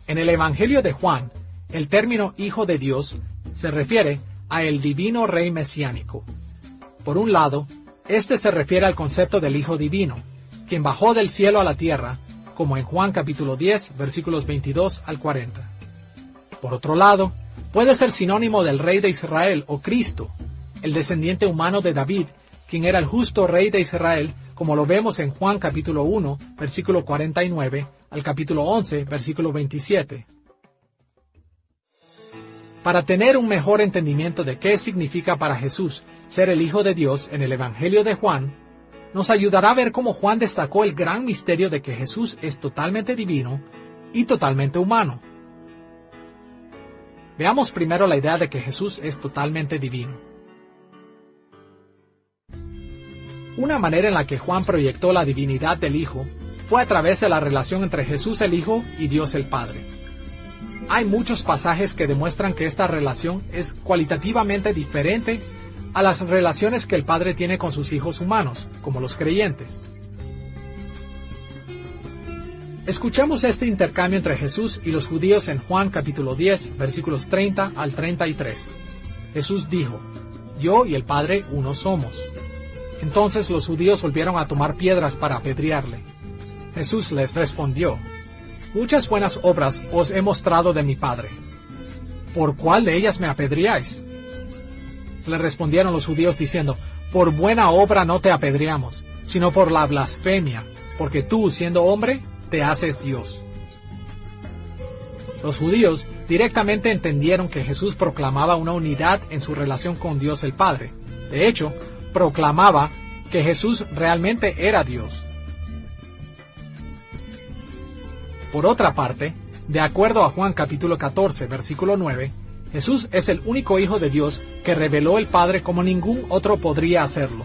En el Evangelio de Juan, el término Hijo de Dios se refiere a el divino Rey mesiánico. Por un lado, este se refiere al concepto del Hijo Divino, quien bajó del cielo a la tierra, como en Juan capítulo 10, versículos 22 al 40. Por otro lado, puede ser sinónimo del Rey de Israel o Cristo, el descendiente humano de David, quien era el justo Rey de Israel, como lo vemos en Juan capítulo 1, versículo 49, al capítulo 11, versículo 27. Para tener un mejor entendimiento de qué significa para Jesús ser el Hijo de Dios en el Evangelio de Juan, nos ayudará a ver cómo Juan destacó el gran misterio de que Jesús es totalmente divino y totalmente humano. Veamos primero la idea de que Jesús es totalmente divino. Una manera en la que Juan proyectó la divinidad del Hijo fue a través de la relación entre Jesús el Hijo y Dios el Padre. Hay muchos pasajes que demuestran que esta relación es cualitativamente diferente a las relaciones que el Padre tiene con sus hijos humanos, como los creyentes. Escuchemos este intercambio entre Jesús y los judíos en Juan capítulo 10, versículos 30 al 33. Jesús dijo, «Yo y el Padre uno somos». Entonces los judíos volvieron a tomar piedras para apedrearle. Jesús les respondió, «Muchas buenas obras os he mostrado de mi Padre. ¿Por cuál de ellas me apedreáis?» Le respondieron los judíos diciendo, «Por buena obra no te apedreamos, sino por la blasfemia, porque tú, siendo hombre, te haces Dios». Los judíos directamente entendieron que Jesús proclamaba una unidad en su relación con Dios el Padre. De hecho, proclamaba que Jesús realmente era Dios. Por otra parte, de acuerdo a Juan capítulo 14, versículo 9, Jesús es el único Hijo de Dios que reveló el Padre como ningún otro podría hacerlo.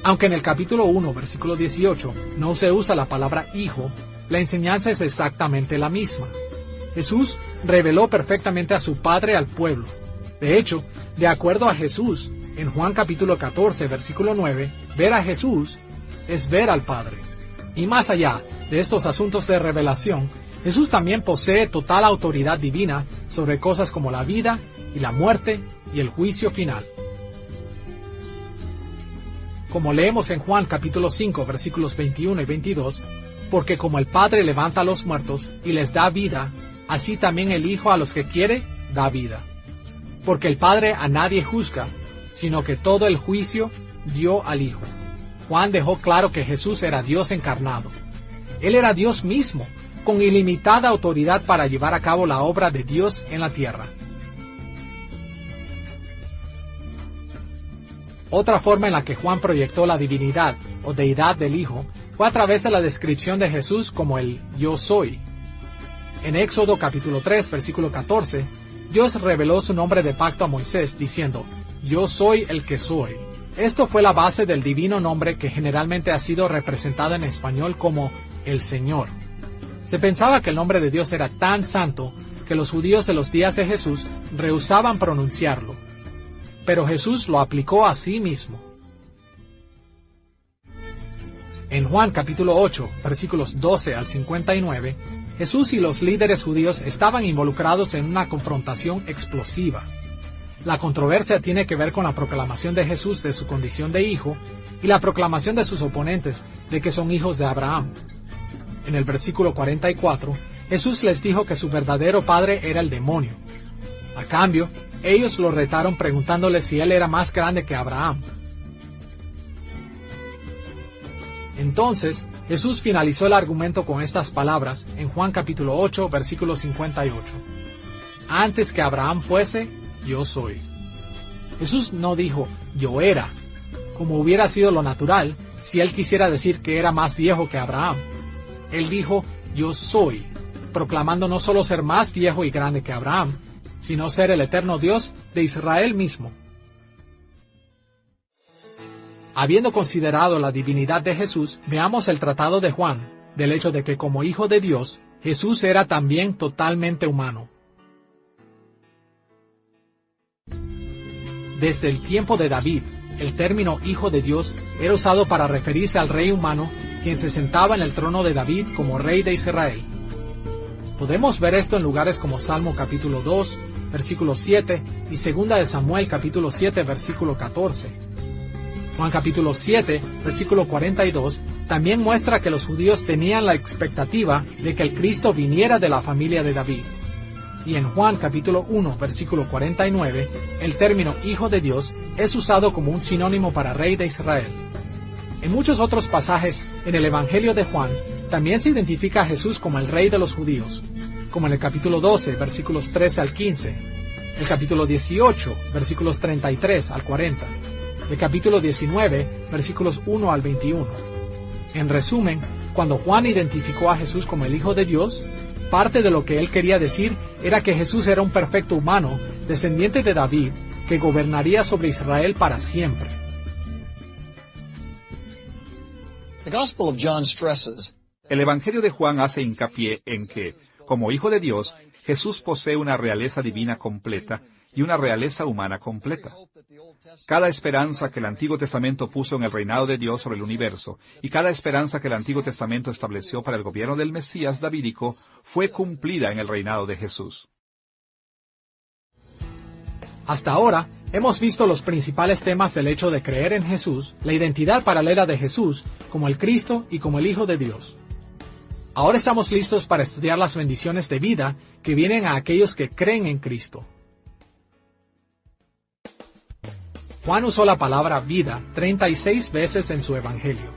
Aunque en el capítulo 1, versículo 18, no se usa la palabra Hijo, la enseñanza es exactamente la misma. Jesús reveló perfectamente a su Padre al pueblo. De hecho, de acuerdo a Jesús, en Juan capítulo 14, versículo 9, ver a Jesús es ver al Padre. Y más allá de estos asuntos de revelación, Jesús también posee total autoridad divina sobre cosas como la vida y la muerte y el juicio final. Como leemos en Juan capítulo 5, versículos 21 y 22, porque como el Padre levanta a los muertos y les da vida, así también el Hijo a los que quiere da vida. Porque el Padre a nadie juzga, sino que todo el juicio dio al Hijo. Juan dejó claro que Jesús era Dios encarnado. Él era Dios mismo, con ilimitada autoridad para llevar a cabo la obra de Dios en la tierra. Otra forma en la que Juan proyectó la divinidad o deidad del Hijo fue a través de la descripción de Jesús como el Yo Soy. En Éxodo capítulo 3, versículo 14, Dios reveló su nombre de pacto a Moisés diciendo, Yo soy el que soy. Esto fue la base del divino nombre que generalmente ha sido representado en español como el Señor. Se pensaba que el nombre de Dios era tan santo que los judíos de los días de Jesús rehusaban pronunciarlo. pero Jesús lo aplicó a sí mismo. En Juan capítulo 8, versículos 12 al 59, Jesús y los líderes judíos estaban involucrados en una confrontación explosiva. La controversia tiene que ver con la proclamación de Jesús de su condición de hijo y la proclamación de sus oponentes de que son hijos de Abraham. En el versículo 44, Jesús les dijo que su verdadero padre era el demonio. A cambio, ellos lo retaron preguntándole si él era más grande que Abraham. Entonces, Jesús finalizó el argumento con estas palabras en Juan capítulo 8, versículo 58. Antes que Abraham fuese, yo soy. Jesús no dijo, yo era, como hubiera sido lo natural si él quisiera decir que era más viejo que Abraham. Él dijo, yo soy, proclamando no solo ser más viejo y grande que Abraham, sino ser el eterno Dios de Israel mismo. Habiendo considerado la divinidad de Jesús, veamos el tratado de Juan, del hecho de que como Hijo de Dios, Jesús era también totalmente humano. Desde el tiempo de David, el término Hijo de Dios era usado para referirse al rey humano, quien se sentaba en el trono de David como rey de Israel. Podemos ver esto en lugares como Salmo capítulo 2, versículo 7, y 2 de Samuel capítulo 7, versículo 14. Juan capítulo 7, versículo 42, también muestra que los judíos tenían la expectativa de que el Cristo viniera de la familia de David. Y en Juan capítulo 1, versículo 49, el término Hijo de Dios es usado como un sinónimo para Rey de Israel. En muchos otros pasajes en el Evangelio de Juan, también se identifica a Jesús como el Rey de los judíos, como en el capítulo 12, versículos 13 al 15, el capítulo 18, versículos 33 al 40, el capítulo 19, versículos 1 al 21. En resumen, cuando Juan identificó a Jesús como el Hijo de Dios, parte de lo que él quería decir era que Jesús era un perfecto humano, descendiente de David, que gobernaría sobre Israel para siempre. The Gospel of John stresses El Evangelio de Juan hace hincapié en que, como Hijo de Dios, Jesús posee una realeza divina completa y una realeza humana completa. Cada esperanza que el Antiguo Testamento puso en el reinado de Dios sobre el universo, y cada esperanza que el Antiguo Testamento estableció para el gobierno del Mesías davídico, fue cumplida en el reinado de Jesús. Hasta ahora, hemos visto los principales temas del hecho de creer en Jesús, la identidad paralela de Jesús, como el Cristo y como el Hijo de Dios. Ahora estamos listos para estudiar las bendiciones de vida que vienen a aquellos que creen en Cristo. Juan usó la palabra vida 36 veces en su evangelio.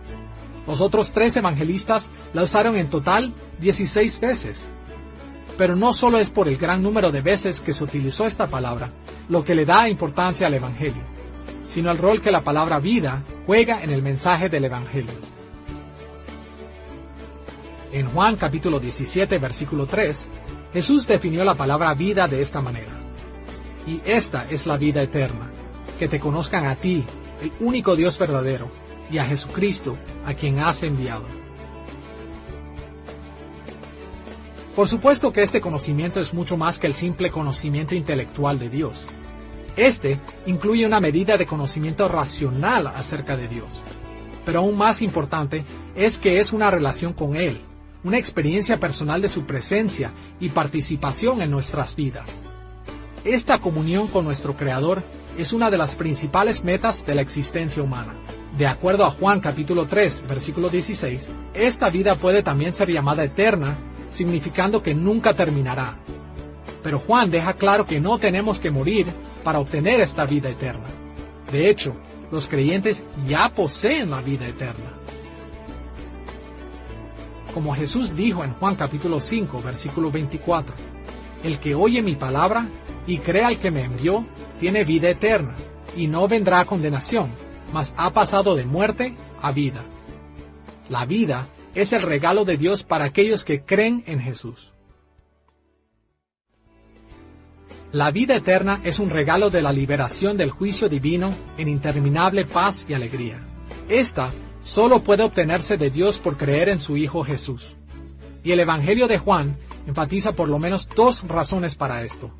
Los otros 3 evangelistas la usaron en total 16 veces. Pero no solo es por el gran número de veces que se utilizó esta palabra lo que le da importancia al evangelio, sino el rol que la palabra vida juega en el mensaje del evangelio. En Juan capítulo 17, versículo 3, Jesús definió la palabra vida de esta manera: y esta es la vida eterna, que te conozcan a ti, el único Dios verdadero, y a Jesucristo, a quien has enviado. Por supuesto que este conocimiento es mucho más que el simple conocimiento intelectual de Dios. Este incluye una medida de conocimiento racional acerca de Dios. Pero aún más importante es que es una relación con Él, una experiencia personal de su presencia y participación en nuestras vidas. Esta comunión con nuestro Creador es una de las principales metas de la existencia humana. De acuerdo a Juan capítulo 3, versículo 16, esta vida puede también ser llamada eterna, significando que nunca terminará. Pero Juan deja claro que no tenemos que morir para obtener esta vida eterna. De hecho, los creyentes ya poseen la vida eterna. Como Jesús dijo en Juan capítulo 5, versículo 24, el que oye mi palabra y cree al que me envió, tiene vida eterna, y no vendrá a condenación, mas ha pasado de muerte a vida. La vida es el regalo de Dios para aquellos que creen en Jesús. La vida eterna es un regalo de la liberación del juicio divino en interminable paz y alegría. Esta solo puede obtenerse de Dios por creer en su Hijo Jesús. Y el Evangelio de Juan enfatiza por lo menos 2 razones para esto.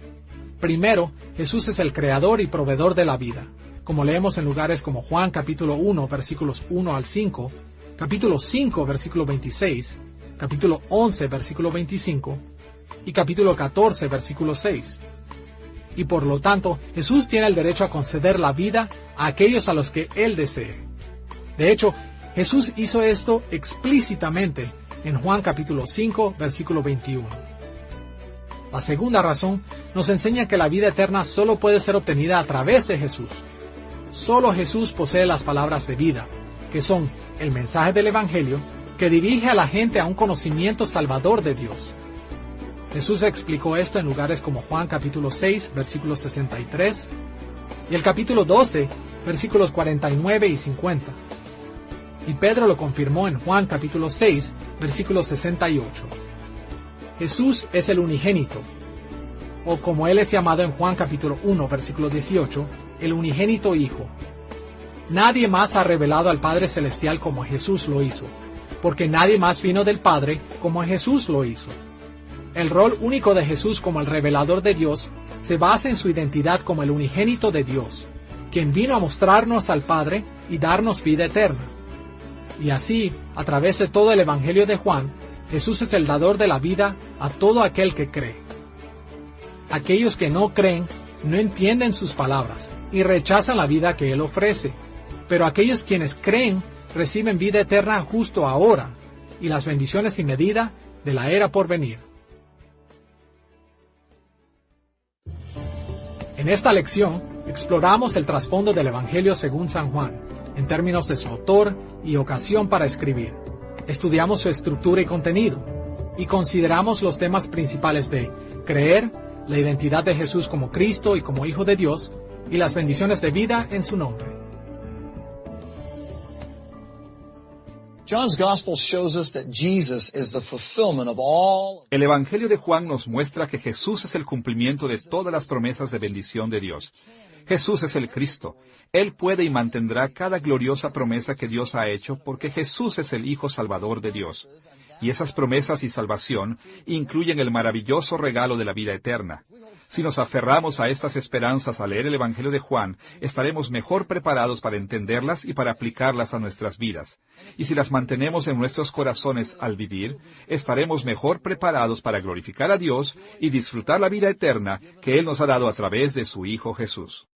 Primero, Jesús es el creador y proveedor de la vida, como leemos en lugares como Juan capítulo 1, versículos 1 al 5, capítulo 5, versículo 26, capítulo 11, versículo 25, y capítulo 14, versículo 6. Y por lo tanto, Jesús tiene el derecho a conceder la vida a aquellos a los que Él desee. De hecho, Jesús hizo esto explícitamente en Juan capítulo 5, versículo 21. La segunda razón nos enseña que la vida eterna solo puede ser obtenida a través de Jesús. Solo Jesús posee las palabras de vida, que son el mensaje del Evangelio que dirige a la gente a un conocimiento salvador de Dios. Jesús explicó esto en lugares como Juan capítulo 6, versículos 63, y el capítulo 12, versículos 49 y 50. Y Pedro lo confirmó en Juan capítulo 6, versículo 68. Jesús es el unigénito, o como Él es llamado en Juan capítulo 1, versículo 18, el unigénito Hijo. Nadie más ha revelado al Padre Celestial como Jesús lo hizo, porque nadie más vino del Padre como Jesús lo hizo. El rol único de Jesús como el revelador de Dios se basa en su identidad como el unigénito de Dios, quien vino a mostrarnos al Padre y darnos vida eterna. Y así, a través de todo el Evangelio de Juan, Jesús es el dador de la vida a todo aquel que cree. Aquellos que no creen no entienden sus palabras y rechazan la vida que Él ofrece, pero aquellos quienes creen reciben vida eterna justo ahora y las bendiciones sin medida de la era por venir. En esta lección exploramos el trasfondo del Evangelio según San Juan, en términos de su autor y ocasión para escribir. Estudiamos su estructura y contenido, y consideramos los temas principales de creer, la identidad de Jesús como Cristo y como Hijo de Dios, y las bendiciones de vida en su nombre. John's Gospel shows us that Jesus is the fulfillment of all. El Evangelio de Juan nos muestra que Jesús es el cumplimiento de todas las promesas de bendición de Dios. Jesús es el Cristo. Él puede y mantendrá cada gloriosa promesa que Dios ha hecho porque Jesús es el Hijo Salvador de Dios. Y esas promesas y salvación incluyen el maravilloso regalo de la vida eterna. Si nos aferramos a estas esperanzas al leer el Evangelio de Juan, estaremos mejor preparados para entenderlas y para aplicarlas a nuestras vidas. Y si las mantenemos en nuestros corazones al vivir, estaremos mejor preparados para glorificar a Dios y disfrutar la vida eterna que Él nos ha dado a través de su Hijo Jesús.